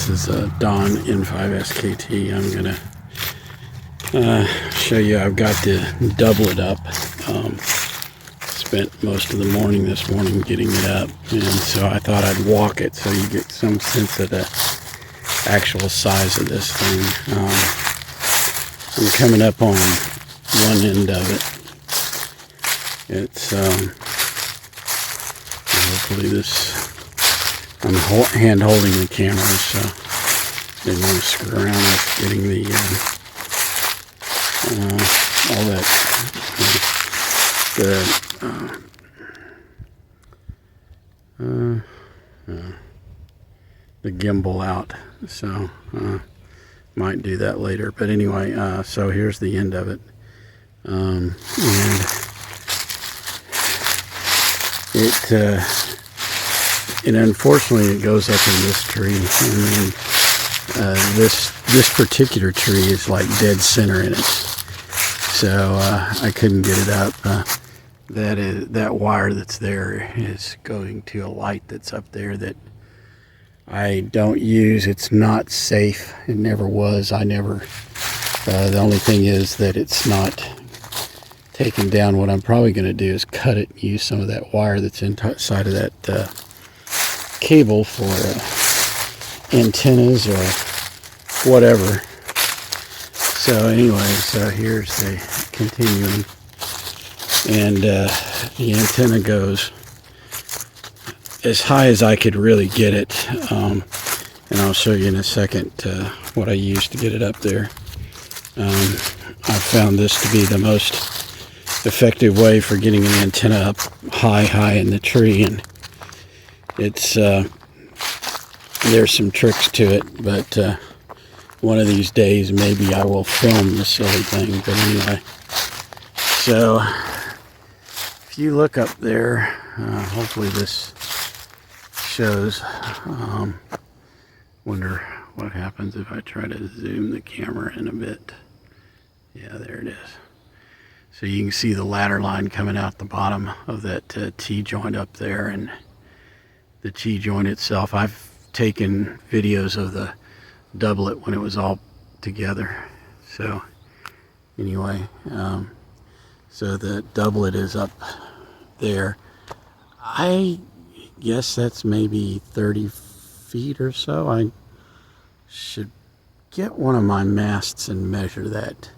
This is a Dawn N5 SKT. I'm gonna show you. I've got the doublet up. Spent most of the morning this morning getting it up, and so I thought I'd walk it so you get some sense of the actual size of this thing. I'm coming up on one end of it. It's hopefully this. I'm hand holding the camera, so didn't want to screw around with getting the all that the gimbal out. So might do that later. But anyway, so here's the end of it, and and unfortunately it goes up in this tree, and then this particular tree is like dead center in it, so I couldn't get it up. That wire that's there is going to a light that's up there that I don't use. It's not safe. It never was. I never. The only thing is that it's not taken down. What I'm probably going to do is cut it and use some of that wire that's inside of that cable for antennas or whatever. So anyway, so here's the continuing, and the antenna goes as high as I could really get it, and I'll show you in a second what I used to get it up there. I found this to be the most effective way for getting an antenna up high in the tree, and it's there's some tricks to it, but one of these days maybe I will film the silly thing. But anyway, so if you look up there, hopefully this shows. Wonder what happens if I try to zoom the camera in a bit. Yeah, there it is. So you can see the ladder line coming out the bottom of that T-joint up there, and the T-joint itself. I've taken videos of the doublet when it was all together. So anyway, so the doublet is up there. I guess that's maybe 30 feet or so. I should get one of my masts and measure that.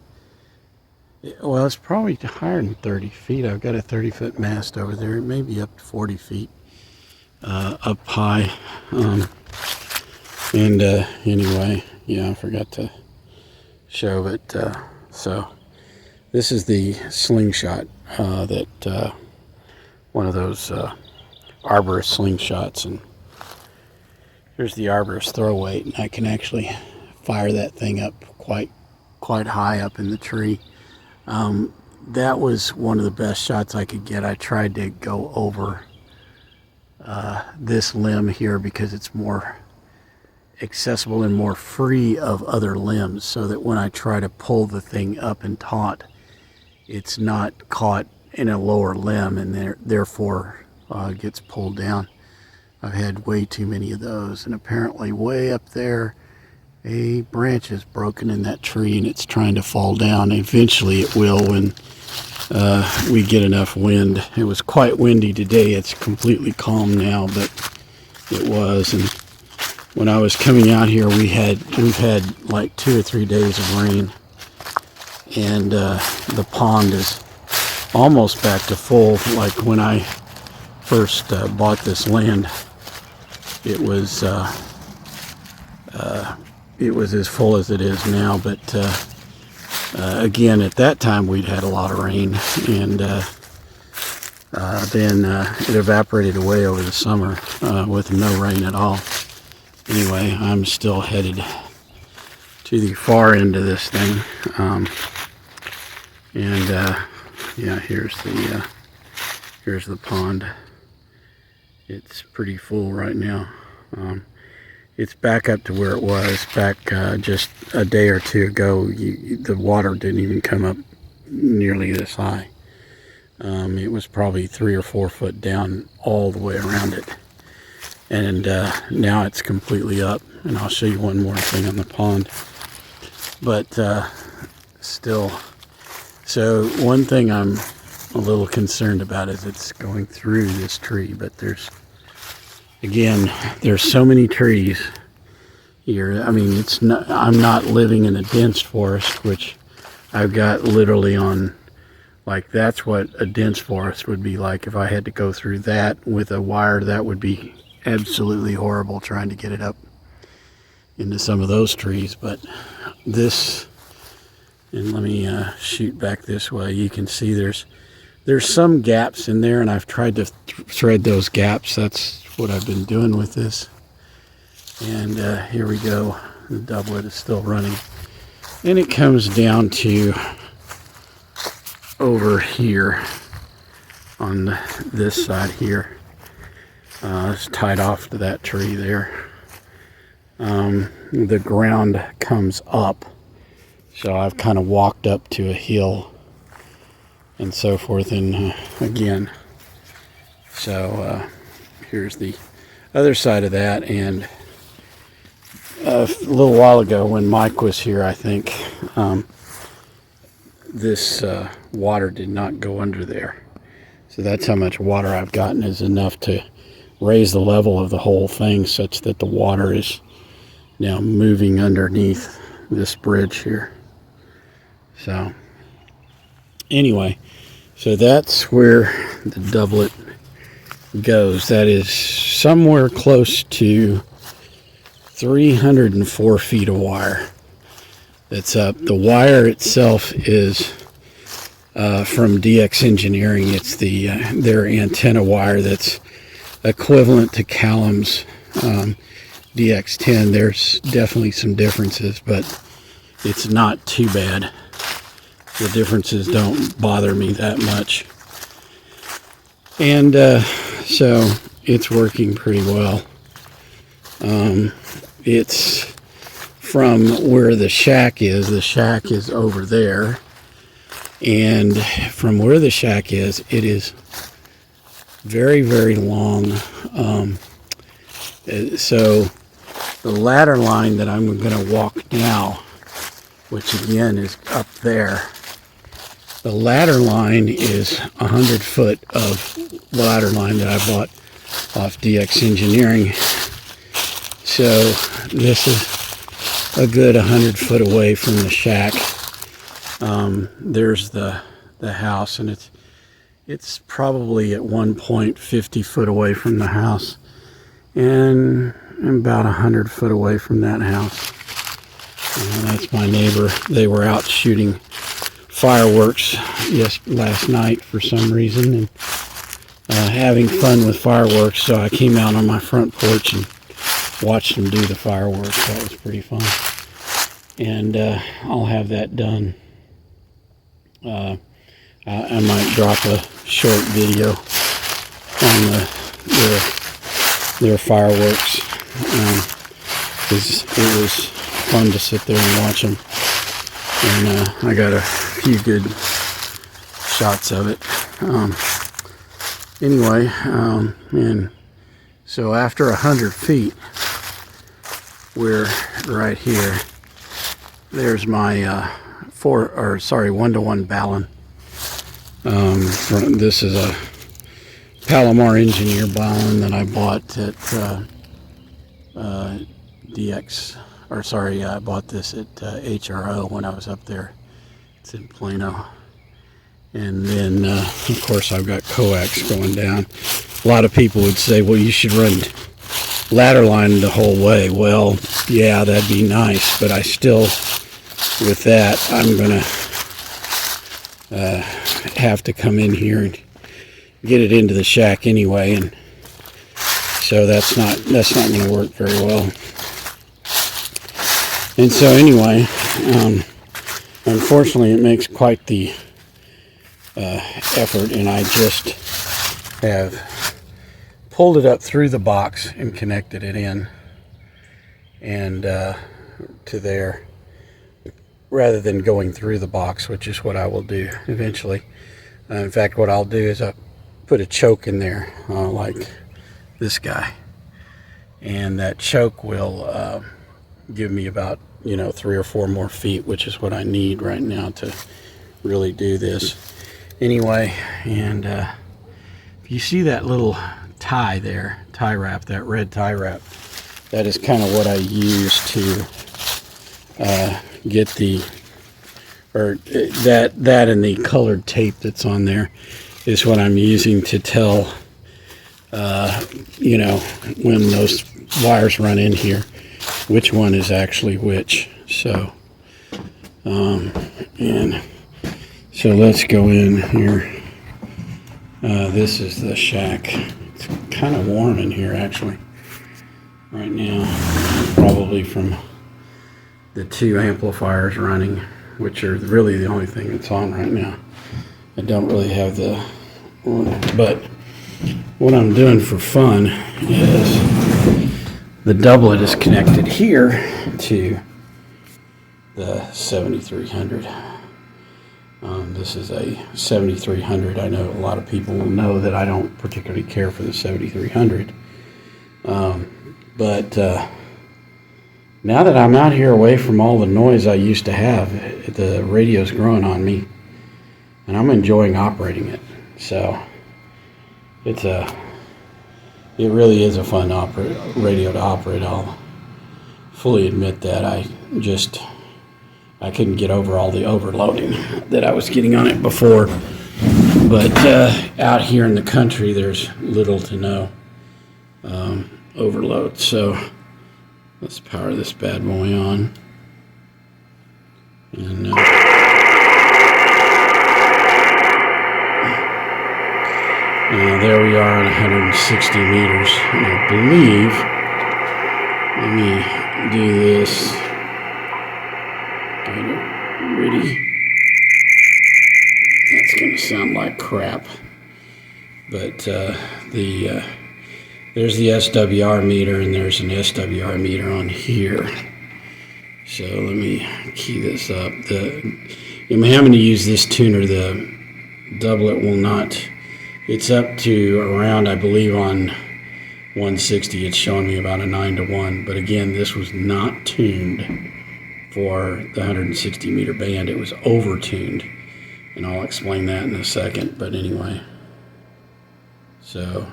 Well, it's probably higher than 30 feet. I've got a 30-foot mast over there. It may be up to 40 feet up high. Anyway, yeah, I forgot to show it. So this is the slingshot that one of those arborist slingshots, and here's the arborist throw weight, and I can actually fire that thing up quite high up in the tree. That was one of the best shots I could get. I tried to go over this limb here because it's more accessible and more free of other limbs, so that when I try to pull the thing up and taut, it's not caught in a lower limb and therefore gets pulled down. I've had way too many of those, and apparently way up there a branch is broken in that tree and it's trying to fall down. Eventually it will when we get enough wind. It was quite windy today. It's completely calm now, but it was. And when I was coming out here, we've had like 2 or 3 days of rain, and the pond is almost back to full. Like when I first bought this land, it was as full as it is now, but again, at that time we'd had a lot of rain, and then it evaporated away over the summer with no rain at all. Anyway, I'm still headed to the far end of this thing, yeah, here's the pond. It's pretty full right now. It's back up to where it was back just a day or two ago. The water didn't even come up nearly this high. It was probably 3 or 4 foot down all the way around it, and now it's completely up. and I'll show you one more thing on the pond. But still, so one thing I'm a little concerned about is it's going through this tree, but there's so many trees here. I mean, it's not, I'm not living in a dense forest, which I've got literally on, like, that's what a dense forest would be like. If I had to go through that with a wire, that would be absolutely horrible, trying to get it up into some of those trees. But this, and let me shoot back this way, you can see there's some gaps in there, and I've tried to thread those gaps. That's what I've been doing with this. And here we go. The doublet is still running, and it comes down to over here on this side here. It's tied off to that tree there. The ground comes up, so I've kind of walked up to a hill and so forth, and again, so here's the other side of that. And a little while ago when Mike was here, I think this water did not go under there, so that's how much water I've gotten, is enough to raise the level of the whole thing such that the water is now moving underneath this bridge here. So anyway, so that's where the doublet goes. That is somewhere close to 304 feet of wire that's up. The wire itself is from DX Engineering. It's their antenna wire that's equivalent to Callum's DX10. There's definitely some differences, but it's not too bad. The differences don't bother me that much. And so it's working pretty well. It's from where the shack is over there, and from where the shack is, it is very, very long. So the ladder line that I'm going to walk now, which again is up there, the ladder line is 100 foot of ladder line that I bought off DX Engineering. So this is a good 100 foot away from the shack. There's the house, and it's probably at one point 50 foot away from the house, and about 100 foot away from that house. That's my neighbor. They were out shooting fireworks last night for some reason, and having fun with fireworks, so I came out on my front porch and watched them do the fireworks. That was pretty fun. And I'll have that done. I might drop a short video on their fireworks, because it was fun to sit there and watch them. And I got a few good shots of it. Anyway, and so after 100 feet, we're right here. There's my 1-to-1 balun. This is a Palomar Engineer balun that I bought at I bought this at HRO when I was up there. It's in Plano. And then, of course, I've got coax going down. A lot of people would say, well, you should run ladder line the whole way. Well, yeah, that'd be nice, but I still, with that, I'm going to have to come in here and get it into the shack anyway, and so that's not going to work very well. And so anyway, unfortunately, it makes quite the effort, and I just have pulled it up through the box and connected it in and to there, rather than going through the box, which is what I will do eventually. In fact, what I'll do is I'll put a choke in there, like this guy, and that choke will give me about 3 or 4 more feet, which is what I need right now to really do this. Anyway, and if you see that little tie there, tie wrap, that red tie wrap, that is kind of what I use to get the, or that and the colored tape that's on there is what I'm using to tell, when those wires run in here, which one is actually which. So, and so let's go in here. This is the shack. It's kind of warm in here actually right now, probably from the 2 amplifiers running, which are really the only thing that's on right now. I don't really have the, but what I'm doing for fun is the doublet is connected here to the 7300. This is a 7300. I know a lot of people will know that I don't particularly care for the 7300. But now that I'm out here away from all the noise I used to have, the radio's growing on me, and I'm enjoying operating it. So it really is a fun radio to operate. I'll fully admit that. I couldn't get over all the overloading that I was getting on it before. But out here in the country, there's little to no overload. So let's power this bad boy on. And there we are on 160 meters. And I believe, let me do this. Get it ready. That's going to sound like crap. But there's the SWR meter, and there's an SWR meter on here. So let me key this up. I'm having to use this tuner. The doublet will not. It's up to around, I believe, on 160. It's showing me about a 9-to-1. But again, this was not tuned for the 160 meter band. It was over-tuned, and I'll explain that in a second. But anyway, so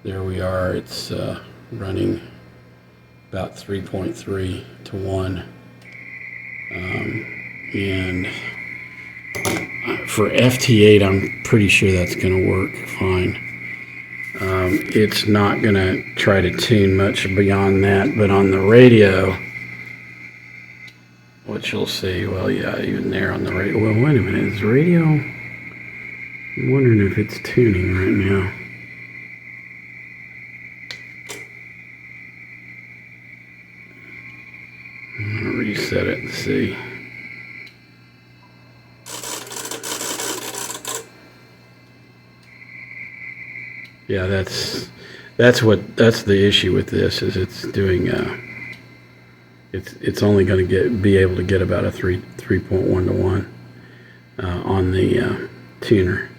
there we are. It's running about 3.3 to 1, and for FT8 I'm pretty sure that's going to work fine. It's not going to try to tune much beyond that, but on the radio, what you'll see, well, yeah, even there on the radio, well, wait a minute, is the radio, I'm wondering if it's tuning right now. I'm going to reset it and see. Yeah, that's the issue with this, is it's doing it's only going to be able to get about a 3.1 to 1 on the tuner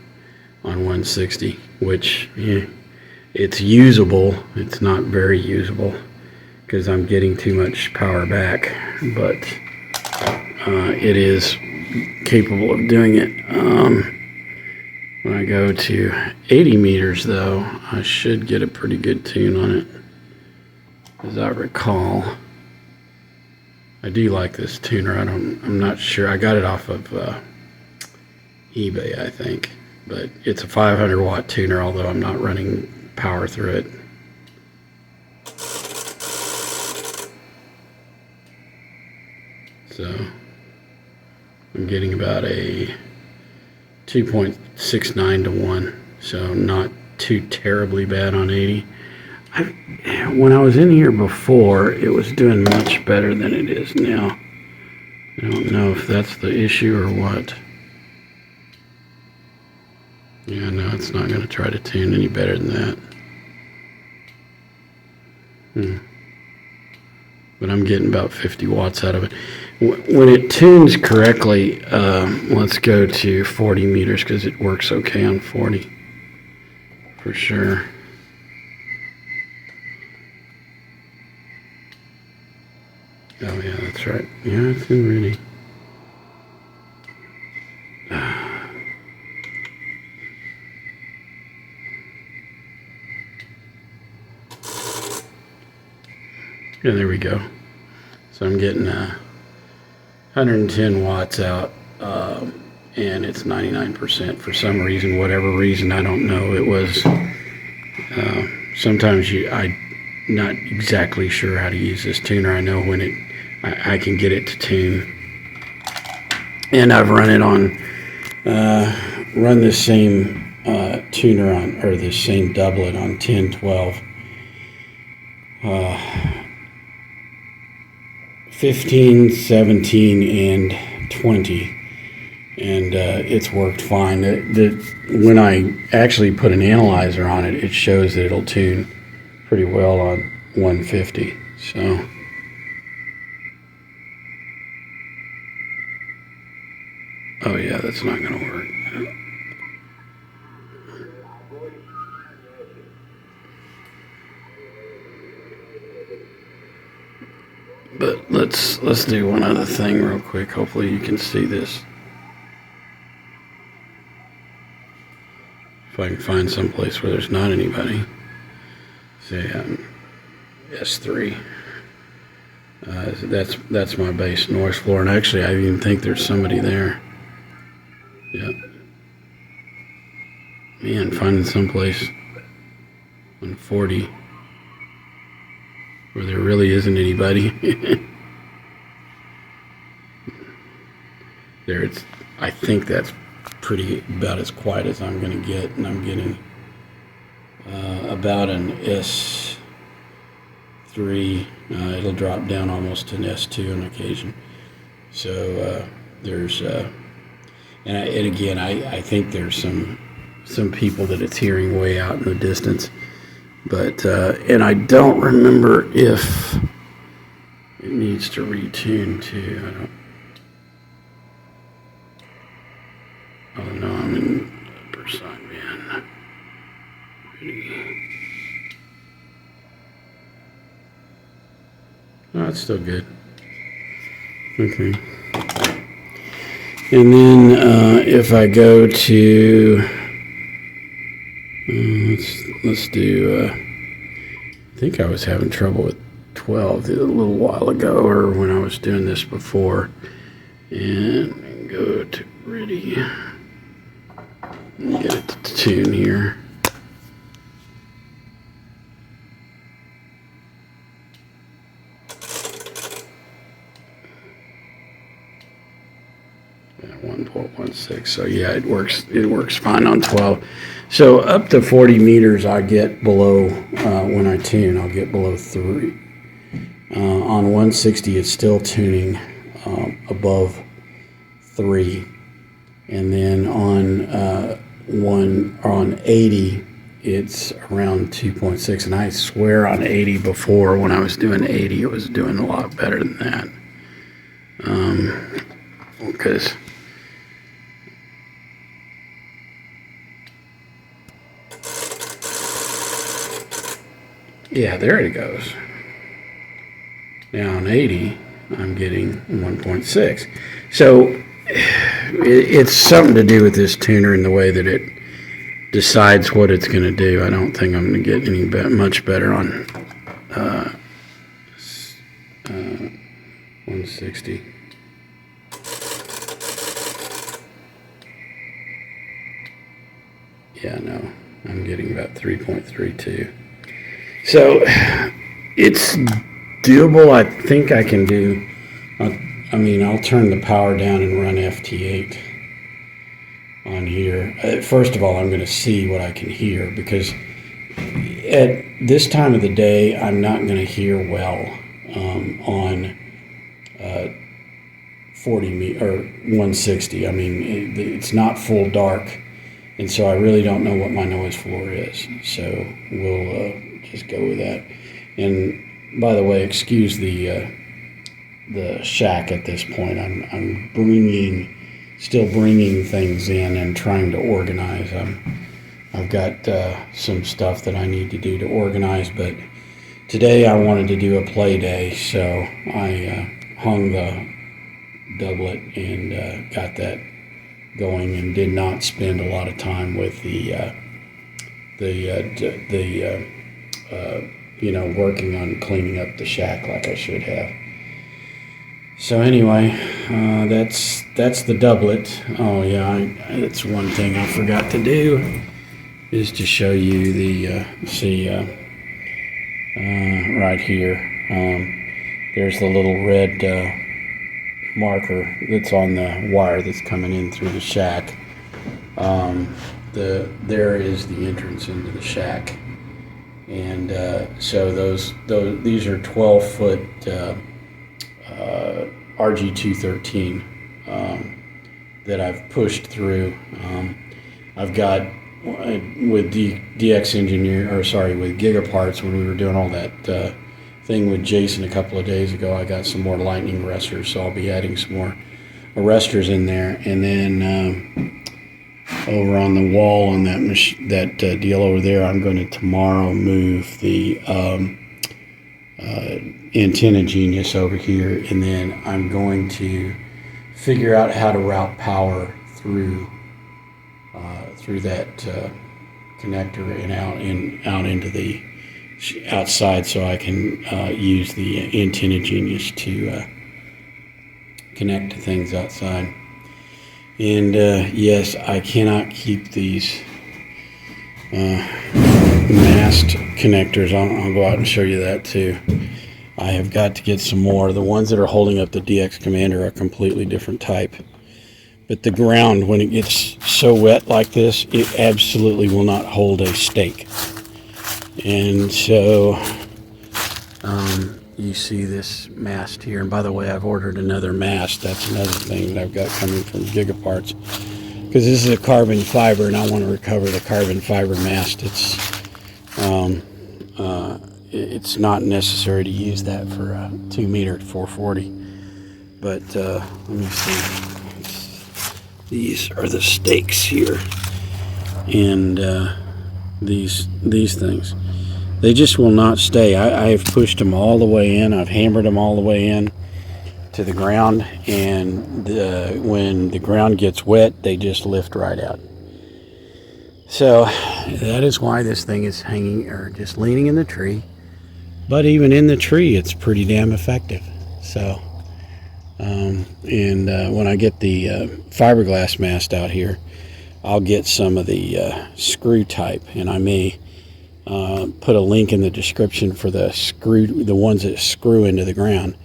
on 160, which it's usable. It's not very usable because I'm getting too much power back, but it is capable of doing it. When I go to 80 meters, though, I should get a pretty good tune on it. As I recall, I do like this tuner. I'm not sure. I got it off of eBay, I think, but it's a 500 watt tuner, although I'm not running power through it. So I'm getting about a 2.69 to 1, so not too terribly bad on 80. When I was in here before, it was doing much better than it is now. I don't know if that's the issue or what. Yeah, no, it's not going to try to tune any better than that. But I'm getting about 50 watts out of it. When it tunes correctly, let's go to 40 meters because it works okay on 40 for sure. Oh yeah, that's right. Yeah, it's in ready. Yeah, there we go. So I'm getting 110 watts out, and it's 99%. For some reason, whatever reason, I don't know. It was sometimes I'm not exactly sure how to use this tuner. I know when I can get it to tune, and I've run it on run this same tuner on, or this same doublet on 10, 12. 15, 17, and 20, and it's worked fine. When I actually put an analyzer on it, it shows that it'll tune pretty well on 150. So, oh yeah, that's not going to work. But let's do one other thing real quick. Hopefully you can see this. If I can find some place where there's not anybody. Say S3. That's my base noise floor, and actually I even think there's somebody there. Yep. Man, finding someplace on 40 where there really isn't anybody. I think that's about as quiet as I'm going to get, and I'm getting about an S3. It'll drop down almost to an S2 on occasion. So there's, and again, I think there's some people that it's hearing way out in the distance. But, and I don't remember if it needs to retune too. Oh no, I'm in upper sideband. Ready. Oh, it's still good. Okay. And then if I go to let's do I think I was having trouble with 12 a little while ago, or when I was doing this before, and go to ready and get it to tune here. At 1.16, so yeah, it works fine on 12. So up to 40 meters I get below, when I tune, I'll get below 3. On 160 it's still tuning above 3, and then on 80 it's around 2.6, and I swear on 80 before, when I was doing 80, it was doing a lot better than that, because yeah, there it goes. Now on 80, I'm getting 1.6. So it's something to do with this tuner and the way that it decides what it's going to do. I don't think I'm going to get any much better on 160. Yeah, no, I'm getting about 3.32. So it's doable. I think I can do, I'll turn the power down and run FT8 on here. First of all, I'm going to see what I can hear, because at this time of the day, I'm not going to hear well on 40 or 160. I mean, it's not full dark, and so I really don't know what my noise floor is. So we'll just go with that. And by the way, excuse the shack at this point. I'm still bringing things in and trying to organize. I've got some stuff that I need to do to organize, but today I wanted to do a play day, so I hung the doublet and got that going, and did not spend a lot of time with working on cleaning up the shack like I should have. So anyway, that's the doublet. Oh yeah, that's one thing I forgot to do, is to show you the right here. There's the little red marker that's on the wire that's coming in through the shack. There is the entrance into the shack, and so these are 12-foot RG213 that I've pushed through. I've got with DX Engineer, or sorry, with Gigaparts, when we were doing all that thing with Jason a couple of days ago, I got some more lightning arresters, so I'll be adding some more arresters in there. And then over on the wall on that deal over there, I'm going to tomorrow move the Antenna Genius over here, and then I'm going to figure out how to route power through that connector and out into the outside, so I can use the Antenna Genius to connect to things outside. And yes, I cannot keep these mast connectors. I'll go out and show you that too. I have got to get some more. The ones that are holding up the DX Commander are a completely different type. But the ground, when it gets so wet like this, it absolutely will not hold a stake. And so you see this mast here. And by the way, I've ordered another mast. That's another thing that I've got coming from Gigaparts, because this is a carbon fiber, and I want to recover the carbon fiber mast. It's not necessary to use that for a 2-meter 440. But let me see. These are the stakes here, and these things, they just will not stay. I've pushed them all the way in. I've hammered them all the way in to the ground, and when the ground gets wet, they just lift right out. So that is why this thing is hanging, or just leaning in the tree. But even in the tree, it's pretty damn effective. So when I get the fiberglass mast out here, I'll get some of the screw type, and I may put a link in the description for the ones that screw into the ground.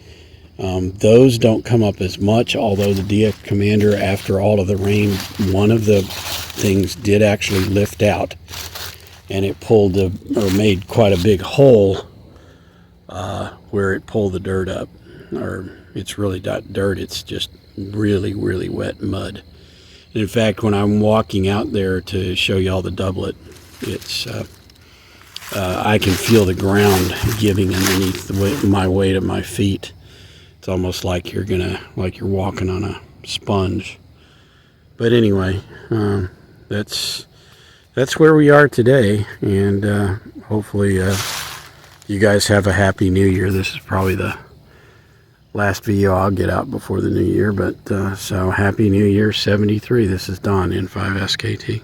Those don't come up as much, although the DX Commander, after all of the rain, one of the things did actually lift out, and it pulled made quite a big hole where it pulled the dirt up. Or it's really not dirt, it's just really, really wet mud. And in fact, when I'm walking out there to show you all the doublet, it's I can feel the ground giving underneath my weight of my feet. It's almost like you're walking on a sponge. But anyway, that's where we are today, and hopefully you guys have a happy new year. This is probably the last video I'll get out before the new year, but so happy new year 73. This is Don, N5SKT.